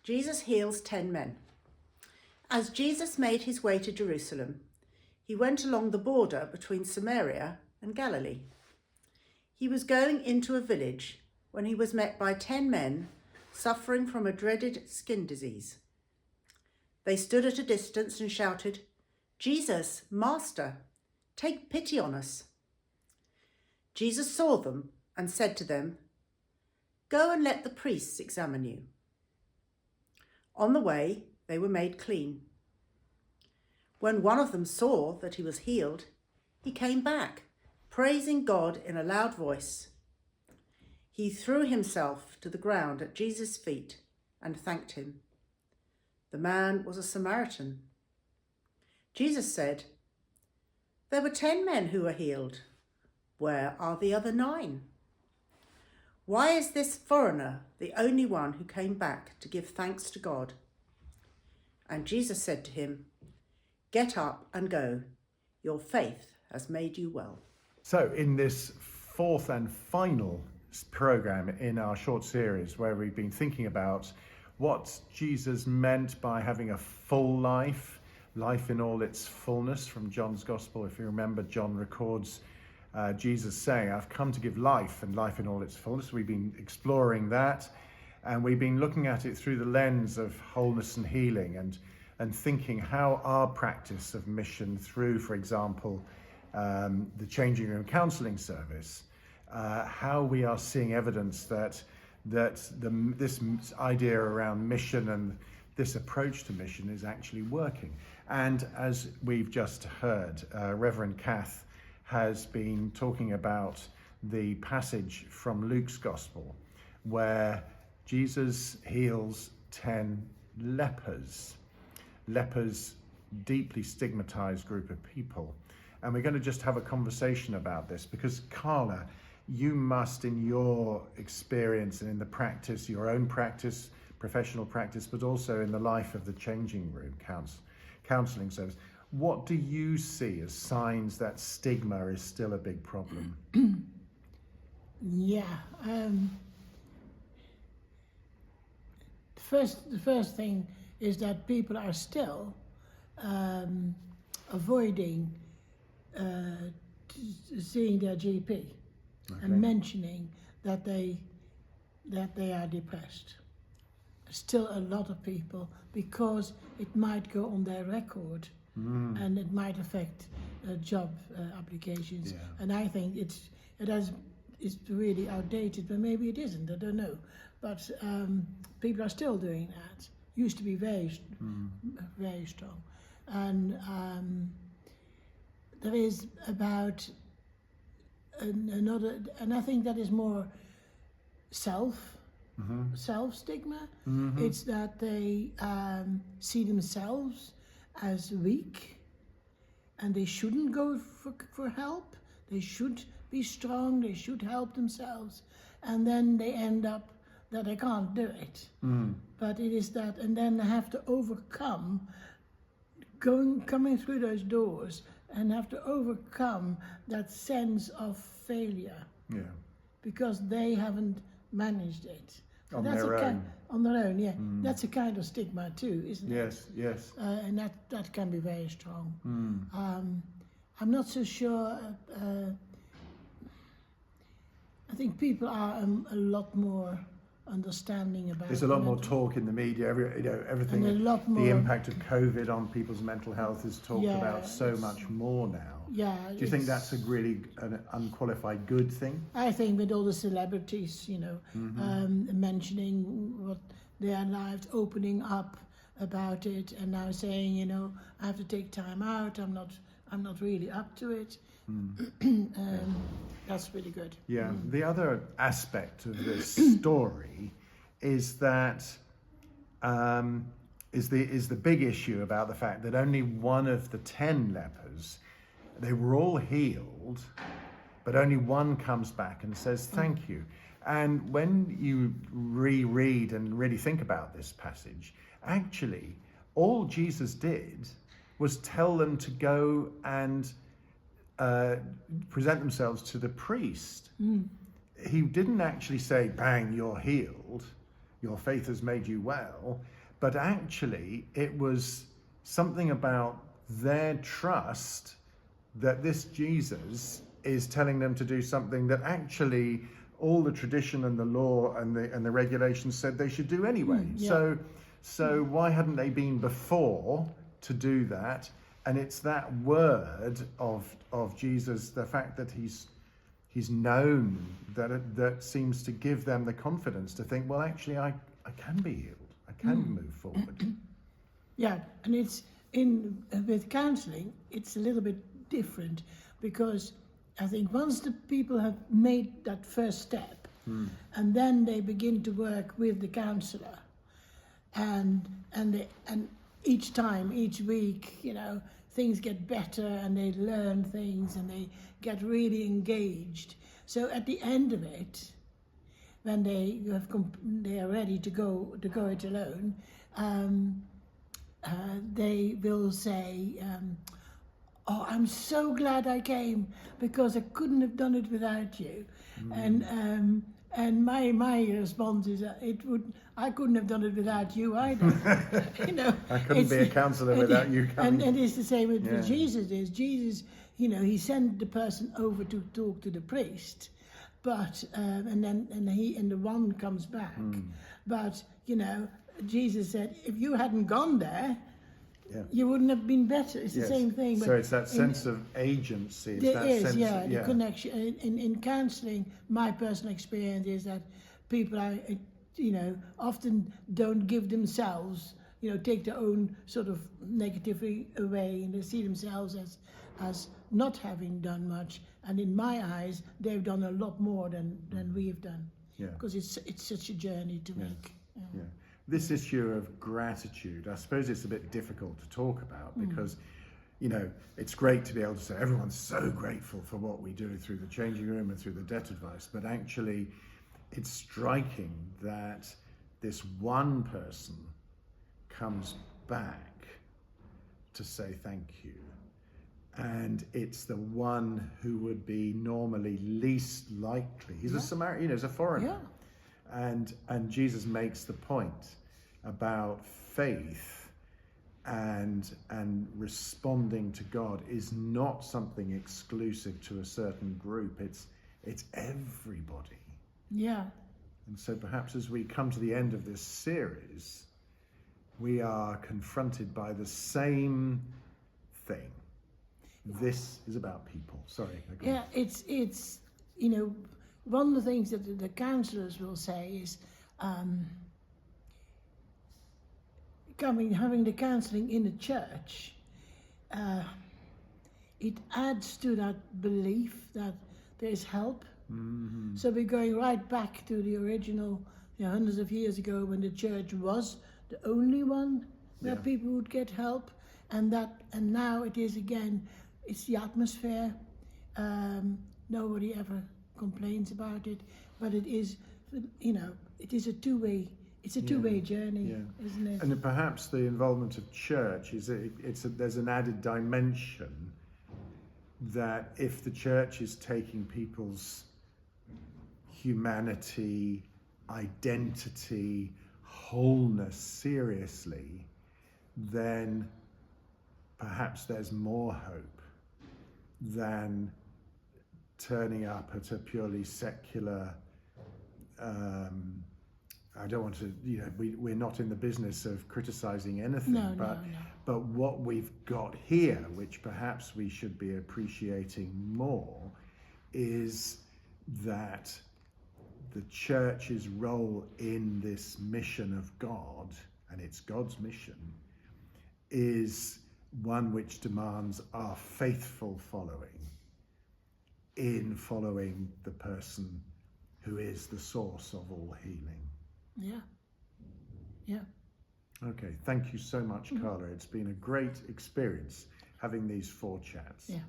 Jesus heals 10 men. As Jesus made his way to Jerusalem, he went along the border between Samaria and Galilee. He was going into a village when he was met by 10 men suffering from a dreaded skin disease. They stood at a distance and shouted, "Jesus, Master, take pity on us." Jesus saw them and said to them, "Go and let the priests examine you." On the way, they were made clean. When one of them saw that he was healed, he came back, praising God in a loud voice. He threw himself to the ground at Jesus' feet and thanked him. The man was a Samaritan. Jesus said, "There were 10 men who were healed. Where are the other 9? Why is this foreigner the only one who came back to give thanks to God?" And Jesus said to him, "Get up and go. Your faith has made you well." So in this fourth and final program in our short series, where we've been thinking about what Jesus meant by having a full life in all its fullness from John's Gospel. If you remember, John records Jesus saying, "I've come to give life and life in all its fullness." We've been exploring that, and we've been looking at it through the lens of wholeness and healing, and thinking how our practice of mission through, for example, the changing room counselling service, how we are seeing evidence that this idea around mission and this approach to mission is actually working. And as we've just heard, Reverend Kath has been talking about the passage from Luke's Gospel where Jesus heals 10 lepers, deeply stigmatized group of people. And we're going to just have a conversation about this because, Carla, you must, in your experience and in the practice, your own practice, professional practice, but also in the life of the changing room counselling service, what do you see as signs that stigma is still a big problem? The first thing is that people are still avoiding seeing their GP and mentioning that they are depressed. Still a lot of people, because it might go on their record and it might affect job applications. Yeah. And I think it's really outdated, but maybe it isn't, I don't know. But people are still doing that. Used to be very strong. And there is about another, and I think that is more self-stigma. It's that they see themselves as weak and they shouldn't go for help. They should be strong, they should help themselves. And then they end up that they can't do it. But it is that, and then they have to overcome coming through those doors and have to overcome that sense of failure. Yeah. Because they haven't managed it. On their own. On their own, yeah. That's a kind of stigma too, isn't it? Yes. And that can be very strong. I'm not so sure. I think people are a lot more understanding about. There's a lot more talk in the media. Everything. And a lot more, the impact of COVID on people's mental health is talked about so much more now. Yeah. Do you think that's an unqualified good thing? I think with all the celebrities, mentioning what their lives, opening up about it, and now saying, I have to take time out. I'm not really up to it. That's really good. Yeah. The other aspect of this story is that is the big issue about the fact that only one of the 10 lepers, they were all healed, but only one comes back and says thank you. And when you reread and really think about this passage, actually all Jesus did was tell them to go and present themselves to the priest. He didn't actually say, bang, you're healed. your faith has made you well, but actually it was something about their trust that this Jesus is telling them to do something that actually all the tradition and the law and the regulations said they should do anyway. So why hadn't they been before to do that? And it's that word of Jesus, the fact that he's known, that seems to give them the confidence to think, well, actually, I can be healed. I can move forward. Yeah, and it's with counselling, it's a little bit different, because I think once the people have made that first step, and then they begin to work with the counsellor, and each week, things get better, and they learn things, and they get really engaged. So at the end of it, when they are ready to go it alone, they will say, "Oh, I'm so glad I came, because I couldn't have done it without you." And my response is, I couldn't have done it without you either. I couldn't be a counsellor without you coming. And it's the same with Jesus. Jesus, he sent the person over to talk to the priest, but and the one comes back. But Jesus said, if you hadn't gone there, you wouldn't have been better. It's the same thing. So it's that sense of agency. The connection. In counselling, my personal experience is that people are, often don't give themselves, take their own sort of negativity away, and they see themselves as not having done much. And in my eyes, they've done a lot more than we've done. Yeah. Because it's such a journey to make. Yeah. This issue of gratitude, I suppose it's a bit difficult to talk about, because it's great to be able to say everyone's so grateful for what we do through the changing room and through the debt advice, but actually it's striking that this one person comes back to say thank you, and it's the one who would be normally least likely. He's a Samaritan, he's a foreigner. And Jesus makes the point about faith and responding to God is not something exclusive to a certain group. It's everybody. Yeah. And so perhaps as we come to the end of this series, we are confronted by the same thing. This is about people. Sorry. It's one of the things that the counsellors will say is having the counselling in the church, it adds to that belief that there is help. So we're going right back to the original, hundreds of years ago, when the church was the only one where people would get help, and now it is again. It's the atmosphere. Nobody ever complains about it, but it is, it is a two-way. It's a two-way journey, isn't it? And perhaps the involvement of church is there's an added dimension that if the church is taking people's humanity, identity, wholeness seriously, then perhaps there's more hope than turning up at a purely secular, I don't want to, we're not in the business of criticizing anything, but what we've got here, which perhaps we should be appreciating more, is that the church's role in this mission of God, and it's God's mission, is one which demands our faithful following in following the person who is the source of all healing. Yeah. Okay, thank you so much, Carla. It's been a great experience having these 4 chats. Yeah.